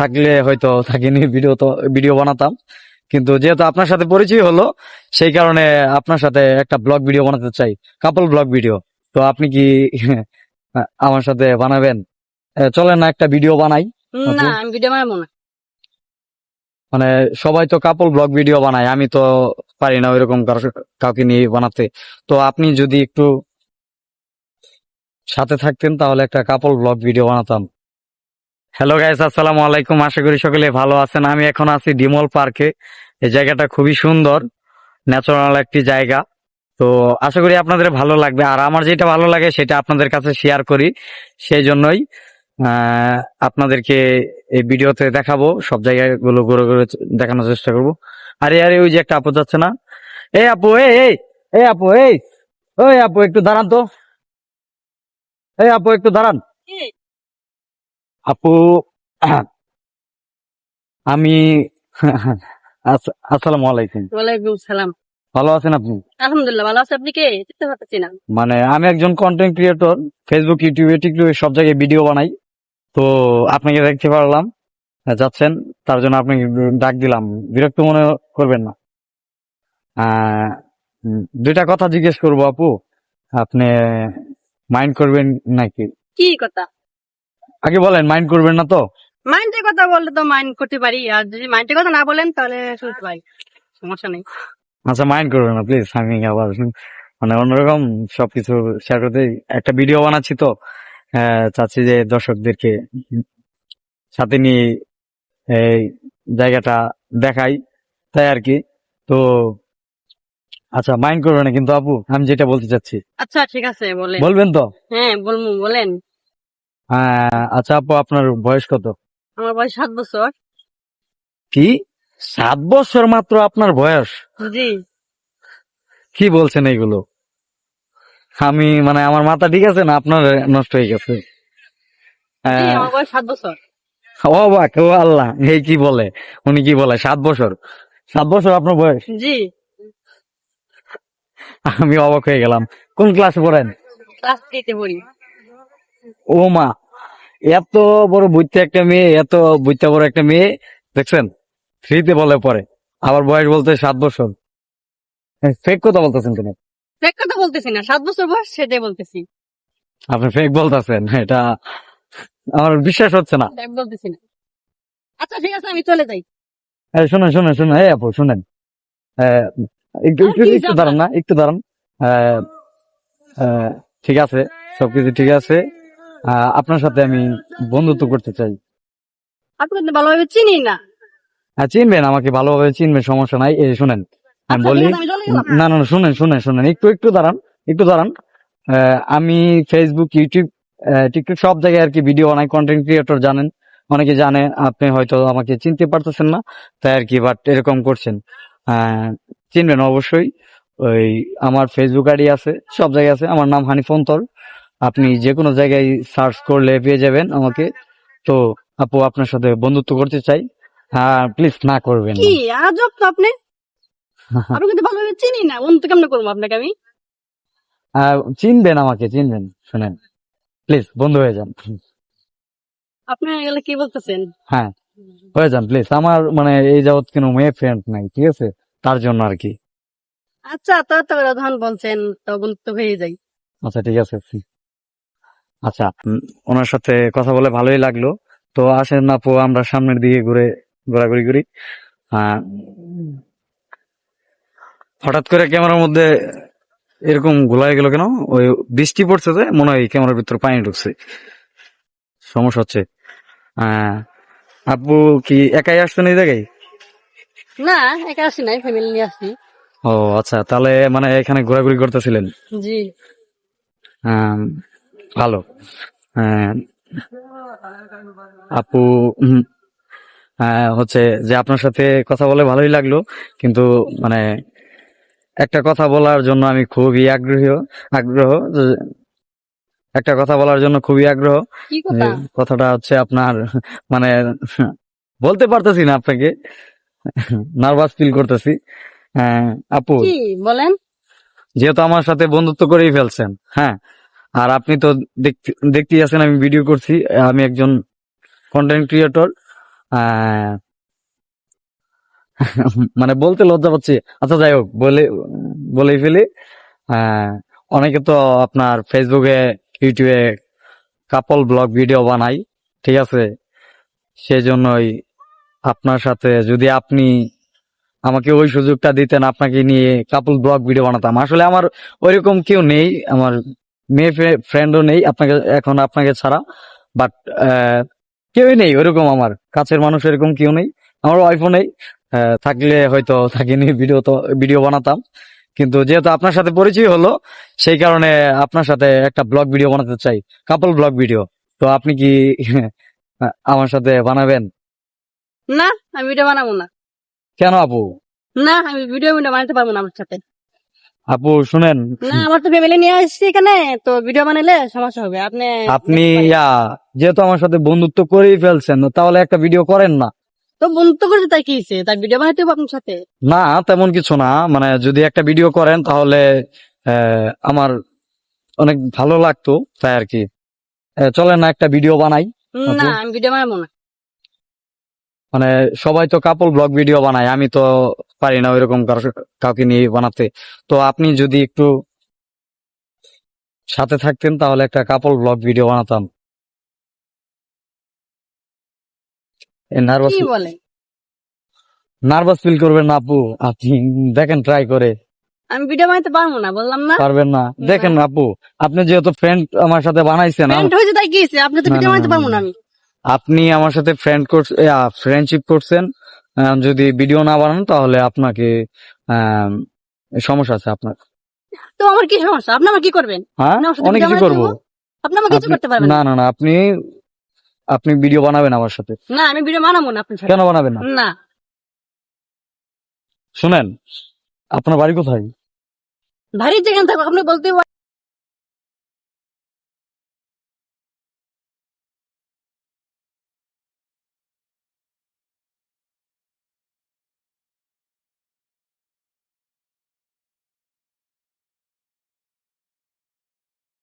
থাকলে হয়তো থাকিনি ভিডিও বানাতাম, কিন্তু যেহেতু আপনার সাথে পরিচয় হলো সেই কারণে আপনার সাথে একটা ব্লগ ভিডিও বানাতে চাই, কাপল ব্লগ ভিডিও। তো আপনি কি আমার সাথে বানাবেন? চলেন না একটা ভিডিও বানাই। না, আমি ভিডিও বানাবো না। মানে সবাই তো কাপল ব্লগ ভিডিও বানায়, আমি তো পারি না ওইরকম কাউকে নিয়ে বানাতে। তো আপনি যদি একটু সাথে থাকতেন তাহলে একটা কাপল ব্লগ ভিডিও বানাতাম। হ্যালো গাইস, আসসালামু আলাইকুম। আশা করি সকলে ভালো আছেন। আমি এখন আছি ডিমল পার্কে। এই জায়গাটা খুবই সুন্দর, ন্যাচারাল একটি জায়গা। তো আশা করি আপনাদের ভালো লাগবে, আর আমার যেটা ভালো লাগে সেটা আপনাদের কাছে শেয়ার করি। সেই জন্যই আপনাদেরকে এই ভিডিওতে দেখাবো, সব জায়গাগুলো ঘুরে ঘুরে দেখানোর চেষ্টা করবো। আরে আরে, ওই যে একটা আপু যাচ্ছে না? এই আপু, এই আপু, ওই আপু একটু দাঁড়ান তো। এই আপু একটু দাঁড়ান। আপু, আমি আসসালামু আলাইকুম। ওয়ালাইকুম সালাম। ভালো আছেন আপনি? আলহামদুলিল্লাহ ভালো আছে। আপনি কে? চিনতে পারতেছি না। মানে আমি একজন কন্টেন্ট ক্রিয়েটর, ফেসবুক, ইউটিউবে, টিকটকে সব জায়গায় ভিডিও বানাই। তো আপনাকে দেখতে পারলাম যাচ্ছেন, তার জন্য আপনাকে ডাক দিলাম। বিরক্ত মনে করবেন না। দুইটা কথা জিজ্ঞেস করবো আপু, আপনি মাইন্ড করবেন নাকি? কি কথা? আগে বলেন, মাইন্ড করবেন না তো? মাইন্ডের কথা বললে তো মাইন্ড করতে পারি, আর যদি মাইন্ডের কথা না বলেন তাহলে শুনতে পারি, সমস্যা নেই। আচ্ছা, মাইন্ড করবেন না প্লিজ। আমি আবার মানে অন্যরকম সবকিছু শেয়ার করতে একটা ভিডিও বানাচ্ছি, তো চাচ্ছি যে দর্শকদেরকে সাথে নিয়ে এই জায়গাটা দেখাই, তাই আর কি। তো আচ্ছা, মাইন্ড করবেন না কিন্তু আপু, আমি যেটা বলতে চাচ্ছি। আচ্ছা ঠিক আছে, বলেন। বলবেন তো? হ্যাঁ বলবো, বলেন। আচ্ছা আপু, আপনার বয়স কত? আমার বয়স 7 বছর। কি, 7 বছর মাত্র আপনার বয়স? জি। কি বলছেন এইগুলো? আমি মানে আমার মাথা ঠিক আছে না আপনার নষ্ট হয়ে গেছে? জি, আমার বয়স 7 বছর। ও বাক, ও আল্লাহ, এই কি বলে, উনি কি বলে 7 বছর? 7 বছর আপনার বয়স? জি। আমি অবাক হয়ে গেলাম। কোন ক্লাসে পড়েন? ক্লাস 3 পড়ি। ও মা, এত বড় বুইত্যা একটা মেয়ে, এত বুইত্যা বড় একটা মেয়ে, দেখছেন? 3-তে বলে পড়ে, আবার বয়স বলতে 7 বছর। ফেক কথা বলতেছেন কেন? ফেক কথা বলতেছি না, 7 বছর বয়স সেটাই বলতেছি। আপনি ফেক বলতেছেন, এটা আমার বিশ্বাস হচ্ছে না। ফেক বলতেছি না। আচ্ছা ঠিক আছে, আমি চলে যাই। শুনেন শুনেন শুনেন, এই আপু শুনেন, আহ, একটু একটু একটু দাঁড়ান না, একটু দাঁড়ান। আহ, আহ, ঠিক আছে, সবকিছু ঠিক আছে। আপনার সাথে আমি বন্ধুত্ব করতে চাই। আপনাকে ভালোভাবে চিনি না। চিনবেন আমাকে, ভালোভাবে চিনবেন, সমস্যা নাই। এই শুনেন, আমি আচ্ছা বলি। ঠিক আছে, আমি চলে গেলাম। না না না, শুনেন শুনেন শুনেন, একটু একটু দাঁড়ান, একটু দাঁড়ান। আমি ফেসবুক, ইউটিউব, টিকটক সব জায়গায় আর কি ভিডিও বানাই, কন্টেন্ট ক্রিয়েটর, জানেন, অনেকে জানে। আপনি হয়তো আমাকে চিনতে পারতেছেন না, তাই আর কি, বাট এরকম করছেন। চিনবেন অবশ্যই। ওই আমার ফেসবুক আইডি আছে, সব জায়গায় আছে, আমার নাম হানিফ অন্তর। আপনি যে কোনো জায়গায় সার্চ করলে পেয়ে যাবেন আমাকে। তো আপু, আপনার সাথে বন্ধুত্ব করতে চাই। হ্যাঁ প্লিজ, না করবেন কি না। আজব তো আপনি। আমি কিন্তু ভালোভাবে চিনি না, বন্ধু কেমনে করবো আপনাকে আমি? চিনবেন আমাকে, চিনবেন। শুনেন, প্লিজ বন্ধু হয়ে যান। আপনি এগুলো কি বলতেছেন? হ্যাঁ, হয়ে যান প্লিজ। আমার মানে এই যাবৎ কোনো মেয়ে ফ্রেন্ড নাই, ঠিক আছে, তার জন্য আর কি। আচ্ছা তো যখন বলছেন তো বন্ধু হয়ে যাই। আচ্ছা ঠিক আছে। আচ্ছা, ওনার সাথে কথা বলে ভালোই লাগলো। তো আসেন আপু, আমরা সামনের দিকে ঘোরাঘুরি করি। আহ, হঠাৎ করে ক্যামেরার মধ্যে এরকম গোলায় গেল কেন? ওই বৃষ্টি পড়ছে, যে মনে হয় ক্যামেরার ভিতরে পানি ঢুকছে, সমস্যা হচ্ছে। আহ আপু কি একাই আসছেন এই জায়গায়? না, একা আসি নাই, ফ্যামিলি নিয়ে আসি। ও আচ্ছা, তাহলে মানে এখানে ঘোরাঘুরি করতেছিলেন। জি। আহ, ভালো। আহ, আপু, হচ্ছে যে আপনার সাথে কথা বলে ভালোই লাগলো, কিন্তু মানে একটা কথা বলার জন্য আমি খুবই আগ্রহ একটা কথা বলার জন্য খুবই আগ্রহ। কি যে কথা? কথাটা হচ্ছে আপনার, মানে বলতে পারতেছি না আপনাকে, নার্ভাস ফিল করতেছি। আপু, কি বলেন? যেহেতু আমার সাথে বন্ধুত্ব করেই ফেলছেন, হ্যাঁ, আর আপনি তো দেখতেই আছেন আমি ভিডিও করছি, আমি একজন কন্টেন্ট ক্রিয়েটর। আহ, মানে বলতে লজ্জা পাচ্ছি। আচ্ছা যাই হোক, বলেই ফেলি। আহ, অনেকে তো আপনার ফেসবুকে, ইউটিউবে কাপল ব্লগ ভিডিও বানাই, ঠিক আছে? সেজন্যই আপনার সাথে, যদি আপনি আমাকে ওই সুযোগটা দিতেন, আপনাকে নিয়ে কাপল ব্লগ ভিডিও বানাতাম। আসলে আমার ওইরকম কেউ নেই, আমার মেয়ে ফ্রেন্ডও নেই আপনাকে, এখন আপনাকে ছাড়া। বাট কেউই নেই ওইরকম, আমার কাছের মানুষ এরকম কেউ নেই, আমার ওয়াইফও নেই। থাকলে হয়তো তাকে নিয়ে ভিডিও বানাতাম। কিন্তু যেহেতু আপনার সাথে পরিচয় হলো, সেই কারণে আপনার সাথে একটা ব্লগ ভিডিও বানাতে চাই, কাপল ব্লগ ভিডিও। তো আপনি কি আমার সাথে বানাবেন? না, আমি ভিডিও বানাবো না। কেন আপু? না, আমি ভিডিও বানাতে পারবো না আমার সাথে। আপু শুনেন, না, আমার তো ফ্যামিলি নিয়ে আসছি এখানে, তো ভিডিও বানালে সমস্যা হবে। আপনি আপনি দেখতে পারেন। যেহেতু আমার সাথে বন্ধুত্ব করেই ফেলছেন, তাহলে একটা ভিডিও করেন না? তো বন্ধুত্ব করছে তাই কি হয়েছে? তার ভিডিও বানাতে হবে আপনার সাথে। না তেমন কিছু না, মানে যদি একটা ভিডিও করেন তাহলে আমার অনেক ভালো লাগতো, তাই আর কি। চলেন না একটা ভিডিও বানাই না, আপু। আমি ভিডিও বানাবো না। মানে সবাই তো কাপল ব্লগ ভিডিও বানায়, আমি তো পারি না ওইরকম কাউকে নিয়ে বানাতে। তো আপনি যদি একটু সাথে থাকতেন তাহলে একটা কাপল ব্লগ ভিডিও বানাতাম। নার্ভাস কি বলেন? নার্ভাস ফিল করবেন না আপু, আপনি দেখেন ট্রাই করে। আমি ভিডিও বানাতে পারবো না, বললাম না। পারবেন না? দেখেন আপু, আপনি যেহেতু ফ্রেন্ড আমার সাথে বানাইছেন, ফ্রেন্ড হয়েছে তাই কি হয়েছে? আপনি তো না ভিডিও না না বানাতে পারবো না। না আমি। আপনি আমার সাথে ফ্রেন্ডশিপ করছেন, যদি ভিডিও না বানান তাহলে আপনাকে আহ, সমস্যা আছে আপনার। তো আমার কি সমস্যা? আপনি আমার কি করবেন? হ্যাঁ, আপনি আমার সাথে অনেক ভিডিও কিছু বানাতে করবো। দেবো? আপনি আমার কিছু আপনি করতে পারবেন না না। না না, আপনি ভিডিও বানাবেন আমার সাথে। না, আমি ভিডিও বানাবো না আপনার সাথে। কেন বানাবেন না? না, শুনেন, আপনার বাড়ি কোথায়? ভারী যেখানে থাকো আপনি বলতে